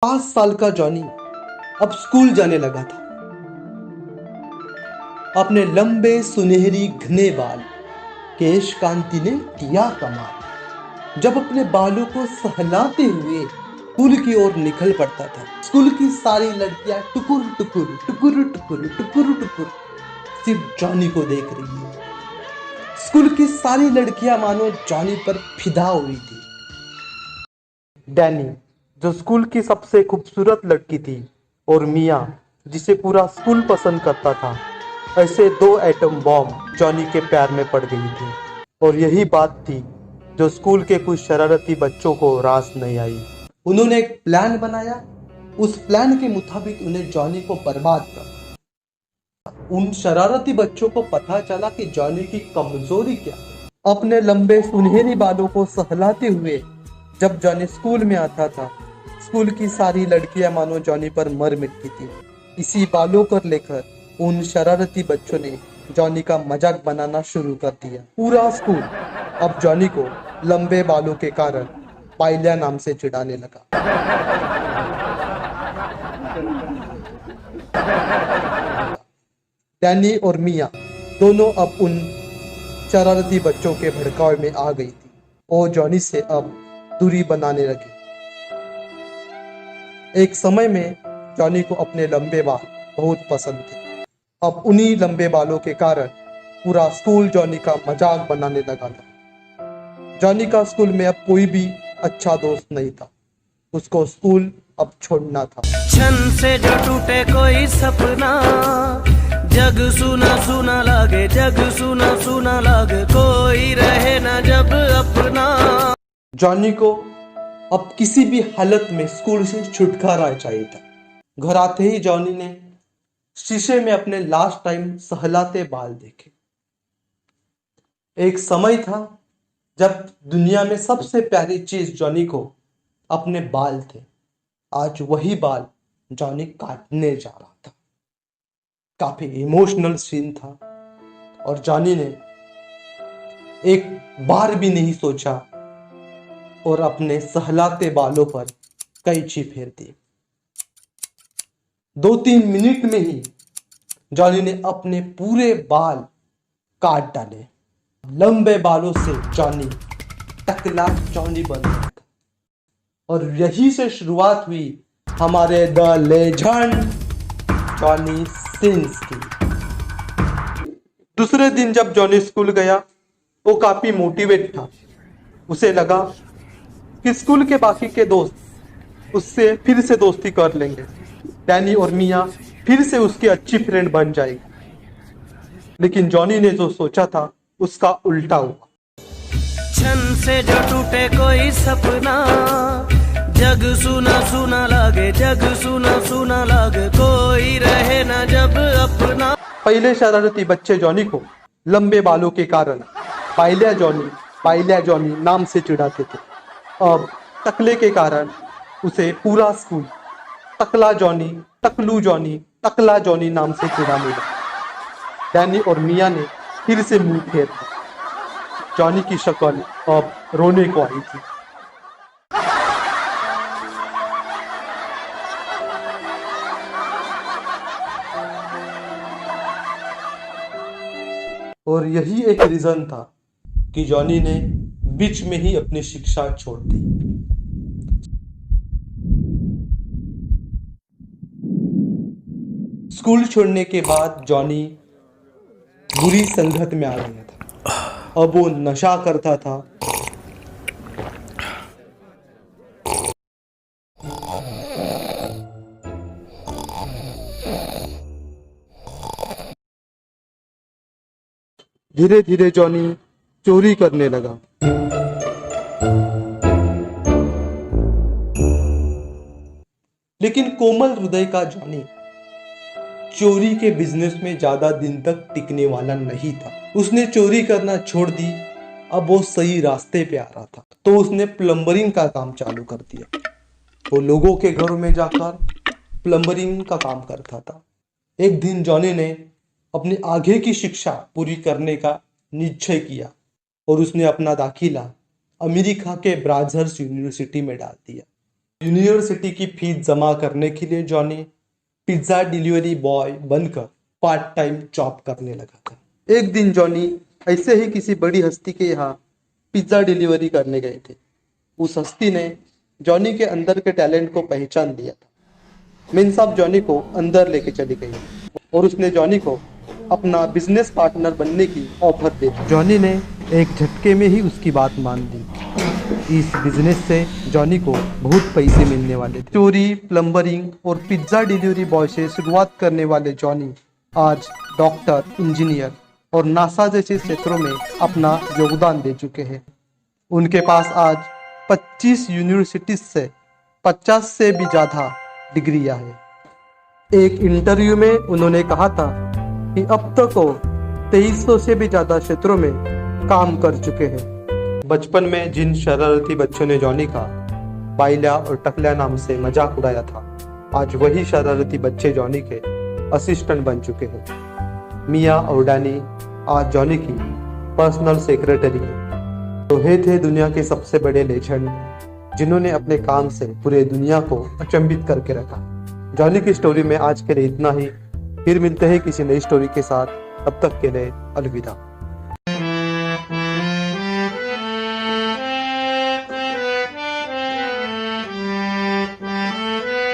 5 साल का जॉनी अब स्कूल जाने लगा था। अपने लंबे सुनहरी घने बाल केश कांति ने किया कमाल। जब अपने बालों को सहलाते हुए स्कूल की ओर निकल पड़ता था, स्कूल की सारी लड़कियां टुकुर टुकुर टुकुर टुकुर टुकुर टुकुर सिर्फ जॉनी को देख रही है। स्कूल की सारी लड़कियां मानो जॉनी पर फिदा हुई थी। डैनी, जो स्कूल की सबसे खूबसूरत लड़की थी, और मिया, जिसे पूरा स्कूल पसंद करता था, ऐसे दो एटम बॉम्ब जॉनी के प्यार में पड़ गई थी। और यही बात थी जो स्कूल के कुछ शरारती बच्चों को रास नहीं आई। उन्होंने एक प्लान बनाया। उस प्लान के मुताबिक उन्हें जॉनी को बर्बाद कर। उन शरारती बच्चों को पता चला कि जॉनी की कमजोरी क्या है। अपने लंबे सुनहरी बालों को सहलाते हुए जब जॉनी स्कूल में आता था, स्कूल की सारी लड़कियां मानो जॉनी पर मर मिटती थी। इसी बालों को लेकर उन शरारती बच्चों ने जॉनी का मजाक बनाना शुरू कर दिया। पूरा स्कूल अब जॉनी को लंबे बालों के कारण पाइलिया नाम से चिढ़ाने लगा। डैनी और मिया दोनों अब उन शरारती बच्चों के भड़काव में आ गई थी और जॉनी से अब दूरी बनाने लगी। एक समय में जॉनी को अपने लंबे बाल बहुत पसंद थे। अब उन्हीं लंबे बालों के कारण पूरा स्कूल जॉनी का मजाक बनाने लगा था। जॉनी का स्कूल में अब कोई भी अच्छा दोस्त नहीं था। उसको स्कूल अब छोड़ना था। छन से जो टूटे कोई सपना, जग सुना सुना लागे, जग सुना सुना लागे, कोई रहे ना जब अपना। जॉनी को अब किसी भी हालत में स्कूल से छुटकारा चाहिए था। घर आते ही जॉनी ने शीशे में अपने लास्ट टाइम सहलाते बाल देखे। एक समय था जब दुनिया में सबसे प्यारी चीज जॉनी को अपने बाल थे। आज वही बाल जॉनी काटने जा रहा था। काफी इमोशनल सीन था और जॉनी ने एक बार भी नहीं सोचा और अपने सहलाते बालों पर कैंची फेर दी। 2-3 मिनट में ही जॉनी ने अपने पूरे बाल काट डाले। लंबे बालों से जॉनी टकला जॉनी बन गया था। और यही से शुरुआत हुई हमारे द लेजेंड जॉनी सिंस की। दूसरे दिन जब जॉनी स्कूल गया, वो काफी मोटिवेट था। उसे लगा कि स्कूल के बाकी के दोस्त उससे फिर से दोस्ती कर लेंगे। डैनी और मिया फिर से उसकी अच्छी फ्रेंड बन जाएगी। लेकिन जॉनी ने जो सोचा था उसका उल्टा हुआ। छन से जो टूटे कोई सपना, जग सुना सुना लागे, जग सुना सुना लागे, कोई रहे ना जब अपना। पहले शरारती बच्चे जॉनी को लंबे बालों के कारण पाइलिया जॉनी नाम से चिढ़ाते थे। अब टकले के कारण उसे पूरा स्कूल टकला जॉनी, टकलू जॉनी, टकला जॉनी नाम से चिढ़ाने लगा। डैनी और मिया ने फिर से मुंह फेर दिया। जॉनी की शक्ल अब रोने को आई थी। और यही एक रीजन था कि जॉनी ने बीच में ही अपनी शिक्षा छोड़ दी। स्कूल छोड़ने के बाद जॉनी बुरी संगत में आ गया था। अब वो नशा करता था, धीरे धीरे जॉनी चोरी करने लगा। लेकिन कोमल हृदय का जॉनी चोरी के बिजनेस में ज्यादा दिन तक टिकने वाला नहीं था। उसने चोरी करना छोड़ दी। अब वो सही रास्ते पे आ रहा था, तो उसने प्लम्बरिंग का काम चालू कर दिया। वो लोगों के घरों में जाकर प्लम्बरिंग का काम करता था। एक दिन जॉनी ने अपनी आगे की शिक्षा पूरी करने का निश्चय किया और उसने अपना दाखिला अमेरिका के ब्राजर्स यूनिवर्सिटी में डाल दिया। यूनिवर्सिटी की फीस जमा करने के लिए जॉनी पिज्जा डिलीवरी बॉय बनकर पार्ट टाइम जॉब करने लगा था। एक दिन जॉनी ऐसे ही किसी बड़ी हस्ती के यहाँ पिज्जा डिलीवरी करने गए थे। उस हस्ती ने जॉनी के अंदर के टैलेंट को पहचान लिया था। मेन साहब जॉनी को अंदर लेके चली गई और उसने जॉनी को अपना बिजनेस पार्टनर बनने की ऑफर दे दी। जॉनी ने एक झटके में ही उसकी बात मान ली। इस बिजनेस से जॉनी को बहुत पैसे मिलने वाले थे। चोरी, प्लम्बरिंग और पिज्जा डिलीवरी बॉय से शुरुआत करने वाले जॉनी आज डॉक्टर, इंजीनियर और नासा जैसे क्षेत्रों में अपना योगदान दे चुके हैं। उनके पास आज 25 यूनिवर्सिटीज से 50 से भी ज़्यादा डिग्रियां हैं। एक इंटरव्यू में उन्होंने कहा था कि अब तक वो 2300 से भी ज़्यादा क्षेत्रों में काम कर चुके हैं। बचपन में जिन शरारती बच्चों ने जॉनी का बाइला और टकला नाम से मजाक उड़ाया था, आज वही शरारती बच्चे जॉनी के असिस्टेंट बन चुके हैं। मिया और डैनी आज जॉनी की पर्सनल सेक्रेटरी है। तो ये थे दुनिया के सबसे बड़े लेजेंड जिन्होंने अपने काम से पूरे दुनिया को अचंभित करके रखा। जॉनी की स्टोरी में आज के लिए इतना ही। फिर मिलते हैं किसी नई स्टोरी के साथ। तब तक के लिए अलविदा।